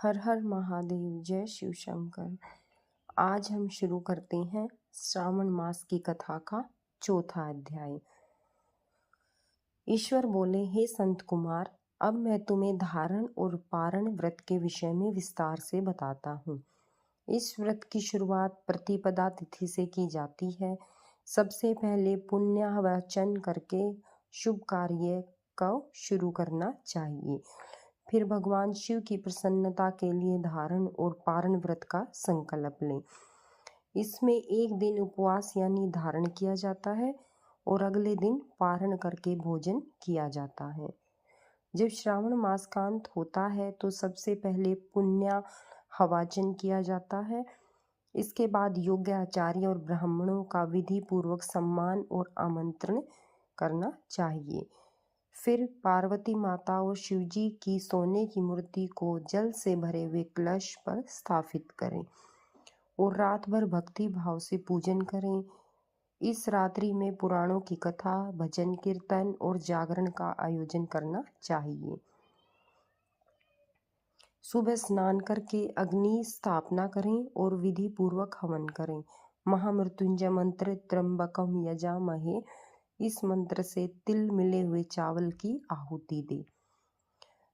हर हर महादेव, जय शिव शंकर। आज हम शुरू करते हैं श्रावण मास की कथा का चौथा अध्याय। ईश्वर बोले, हे संत कुमार, अब मैं तुम्हें धारण और पारण व्रत के विषय में विस्तार से बताता हूँ। इस व्रत की शुरुआत प्रतिपदा तिथि से की जाती है। सबसे पहले पुण्य वाचन करके शुभ कार्य को शुरू करना चाहिए। फिर भगवान शिव की प्रसन्नता के लिए धारण और पारण व्रत का संकल्प लें। इसमें एक दिन उपवास यानी धारण किया जाता है और अगले दिन पारण करके भोजन किया जाता है। जब श्रावण मास का अंत होता है तो सबसे पहले पुण्य हवाचन किया जाता है। इसके बाद योग्य आचार्य और ब्राह्मणों का विधि पूर्वक सम्मान और आमंत्रण करना चाहिए। फिर पार्वती माता और शिवजी की सोने की मूर्ति को जल से भरे हुए कलश पर स्थापित करें और रात भर भक्ति भाव से पूजन करें। इस रात्रि में पुराणों की कथा, भजन कीर्तन और जागरण का आयोजन करना चाहिए। सुबह स्नान करके अग्नि स्थापना करें और विधि पूर्वक हवन करें। महामृत्युंजय मंत्र त्र्यंबकम यजामहे, इस मंत्र से तिल मिले हुए चावल की आहुति दे।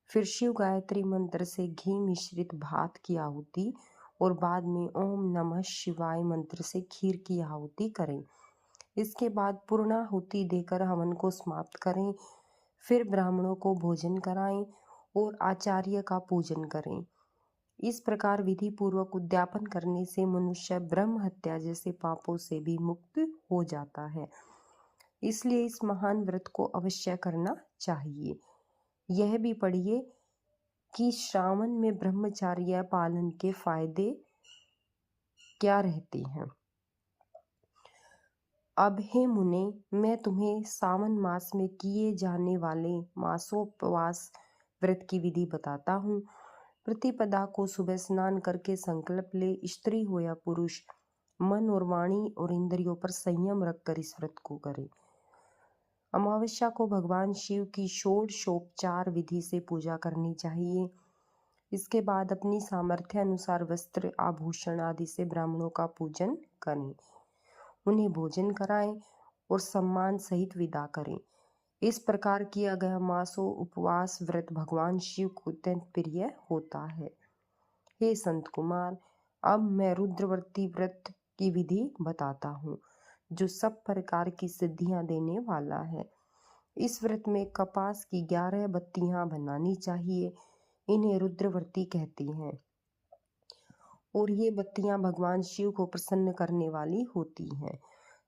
फिर शिव गायत्री मंत्र से घी मिश्रित भात की आहुति और बाद में ओम नमः शिवाय मंत्र से खीर की आहुति करें। इसके बाद पूर्णाहुति देकर हवन को समाप्त करें। फिर ब्राह्मणों को भोजन कराएं और आचार्य का पूजन करें। इस प्रकार विधि पूर्वक उद्यापन करने से मनुष्य ब्रह्म हत्या जैसे पापों से भी मुक्त हो जाता है। इसलिए इस महान व्रत को अवश्य करना चाहिए। यह भी पढ़िए कि श्रावण में ब्रह्मचर्य पालन के फायदे क्या रहते हैं। अब हे मुने, मैं तुम्हें सावन मास में किए जाने वाले मासोपवास व्रत की विधि बताता हूँ। प्रतिपदा को सुबह स्नान करके संकल्प ले। स्त्री हो या पुरुष, मन और वाणी और इंद्रियों पर संयम रखकर इस व्रत को करे। अमावस्या को भगवान शिव की षोडशोपचार विधि से पूजा करनी चाहिए। इसके बाद अपनी सामर्थ्य अनुसार वस्त्र, आभूषण आदि से ब्राह्मणों का पूजन करें, उन्हें भोजन कराएं और सम्मान सहित विदा करें। इस प्रकार किया गया मासो उपवास व्रत भगवान शिव को अत्यंत प्रिय होता है। हे संत कुमार, अब मैं रुद्रवर्ती व्रत की विधि बताता हूँ, जो सब प्रकार की सिद्धियां देने वाला है। इस व्रत में कपास की 11 बत्तियां बनानी चाहिए। इन्हें रुद्रवर्ती कहती हैं और ये बत्तियां भगवान शिव को प्रसन्न करने वाली होती हैं।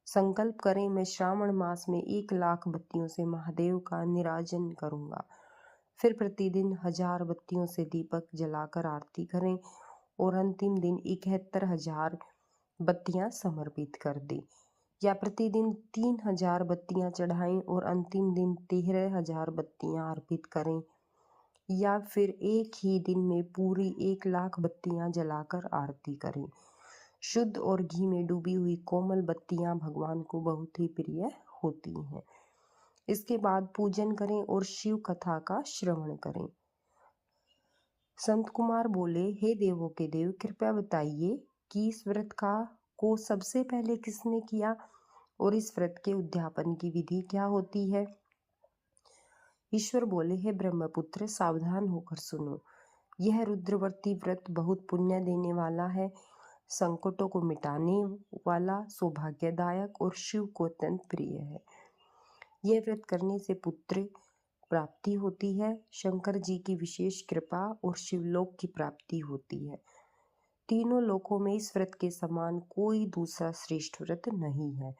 संकल्प करें, मैं श्रावण मास में 1,00,000 बत्तियों से महादेव का निराजन करूंगा। फिर प्रतिदिन 1000 बत्तियों से दीपक जलाकर आरती करें और अंतिम दिन 71,000 बत्तियां समर्पित कर दें, या प्रतिदिन 3000 बत्तियां चढ़ाएं और अंतिम दिन 13,000 बत्तियां अर्पित करें, या फिर एक ही दिन में पूरी 1,00,000 बत्तियां जलाकर आरती करें। शुद्ध और घी में डूबी हुई कोमल बत्तियां भगवान को बहुत ही प्रिय होती हैं। इसके बाद पूजन करें और शिव कथा का श्रवण करें। संत कुमार बोले, हे देवों के देव, कृपया बताइए कि इस व्रत को सबसे पहले किसने किया और इस व्रत के उद्यापन की विधि क्या होती है। ईश्वर बोले, हे ब्रह्मपुत्र, सावधान होकर सुनो। यह रुद्रवर्ती व्रत बहुत पुण्य देने वाला है, संकटों को मिटाने वाला, सौभाग्यदायक और शिव को अत्यंत प्रिय है। यह व्रत करने से पुत्र प्राप्ति होती है, शंकर जी की विशेष कृपा और शिवलोक की प्राप्ति होती है। तीनों लोकों में इस व्रत के समान कोई दूसरा श्रेष्ठ व्रत नहीं है।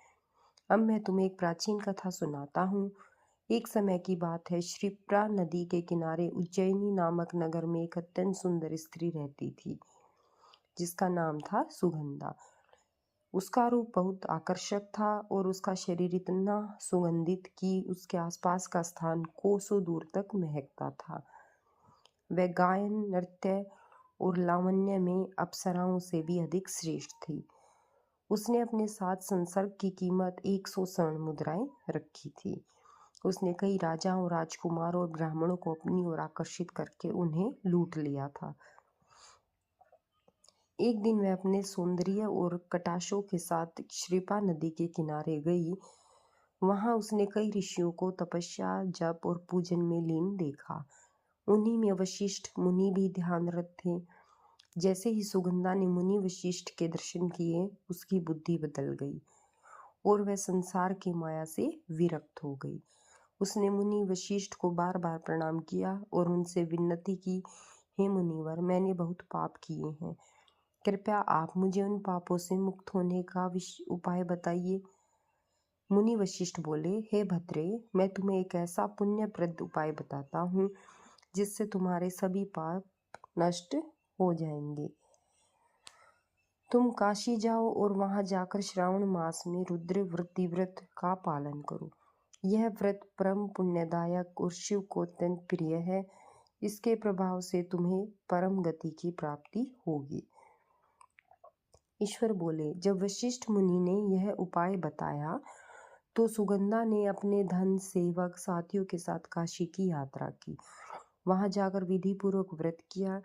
अब मैं तुम्हें एक प्राचीन कथा सुनाता हूँ। एक समय की बात है, क्षिप्रा नदी के किनारे उज्जैनी नामक नगर में एक अत्यंत सुंदर स्त्री रहती थी, जिसका नाम था सुगंधा। उसका रूप बहुत आकर्षक था और उसका शरीर इतना सुगंधित कि उसके आसपास का स्थान कोसों दूर तक महकता था। वह गायन, नृत्य और लावण्य में अप्सराओं से भी अधिक श्रेष्ठ थी। उसने अपने साथ संसर्ग की कीमत 100 स्वर्ण मुद्राएं रखी थी। उसने कई राजाओं, राजकुमारों और ब्राह्मणों को अपनी ओर आकर्षित करके उन्हें लूट लिया था। एक दिन वह अपने सौंदर्य और कटाक्षों के साथ क्षिप्रा नदी के किनारे गई। वहां उसने कई ऋषियों को तपस्या, जप और पूजन में लीन देखा। उन्हीं में वशिष्ठ मुनि भी ध्यानरत थे। जैसे ही सुगंधा ने मुनि वशिष्ठ के दर्शन किए, उसकी बुद्धि बदल गई और वह संसार की माया से विरक्त हो गई। उसने मुनि वशिष्ठ को बार बार प्रणाम किया और उनसे विनती की, हे मुनिवर, मैंने बहुत पाप किए हैं। कृपया आप मुझे उन पापों से मुक्त होने का उपाय बताइए। मुनि वशिष्ठ बोले, हे भद्रे, मैं तुम्हें एक ऐसा पुण्यप्रद उपाय बताता हूँ जिससे तुम्हारे सभी पाप नष्ट हो जाएंगे। तुम काशी जाओ और वहां जाकर श्रावण मास में रुद्र वृत्ति व्रत का पालन करो। यह व्रत परम पुण्यदायक और शिव को अत्यंत प्रिय है। इसके प्रभाव से तुम्हें परम गति की प्राप्ति होगी। ईश्वर बोले, जब वशिष्ठ मुनि ने यह उपाय बताया तो सुगंधा ने अपने धन, सेवक, साथियों के साथ काशी की यात्रा की। वहां जाकर विधि पूर्वक व्रत किया।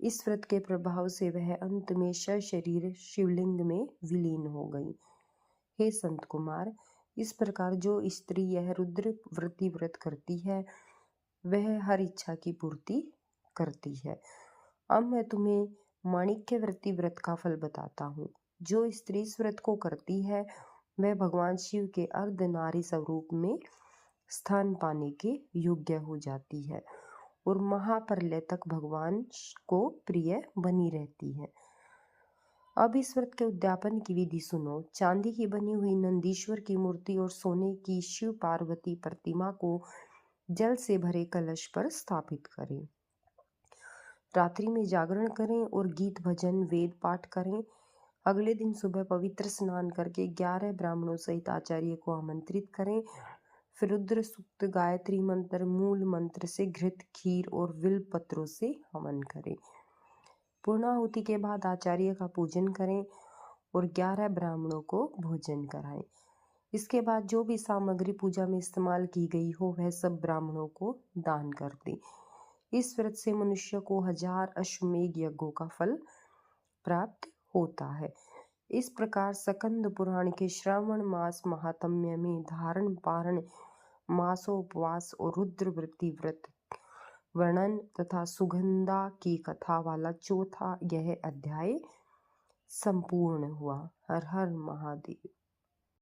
इस व्रत के प्रभाव से वह अंत में सशरीर शिवलिंग में विलीन हो गई। हे संत कुमार, इस प्रकार जो स्त्री यह रुद्र वृत्ति व्रत करती है, वह हर इच्छा की पूर्ति करती है। अब मैं तुम्हें माणिक्य वृत्ति व्रत का फल बताता हूँ। जो स्त्री इस व्रत को करती है, वह भगवान शिव के अर्ध नारी स्वरूप में स्थान पाने के योग्य हो जाती है और महाप्रलय तक भगवान को प्रिय बनी रहती है। अब इस व्रत के उद्यापन की विधि सुनो। चांदी की बनी हुई नंदीश्वर की मूर्ति और सोने की शिव पार्वती प्रतिमा को जल से भरे कलश पर स्थापित करें। रात्रि में जागरण करें और गीत, भजन, वेद पाठ करें। अगले दिन सुबह पवित्र स्नान करके 11 ब्राह्मणों सहित आचार्य को आमंत्रित करें। फिर रुद्र सूक्त, गायत्री मंत्र, मूल मंत्र से घृत, खीर और बिल्व पत्रों से हवन करें। पूर्णाहुति के बाद आचार्य का पूजन करें और 11 ब्राह्मणों को भोजन कराएं। इसके बाद जो भी सामग्री पूजा में इस्तेमाल की गई हो, वह सब ब्राह्मणों को दान कर दें। इस व्रत से मनुष्य को 1000 अश्वमेध यज्ञों का फल प्राप्त होता है। इस प्रकार स्कंद पुराण के श्रावण मास महात्म्य में धारण, पारण, मासोपवास और रुद्र वृत्ति व्रत वर्णन तथा सुगंधा की कथा वाला चौथा यह अध्याय संपूर्ण हुआ। हर हर महादेव।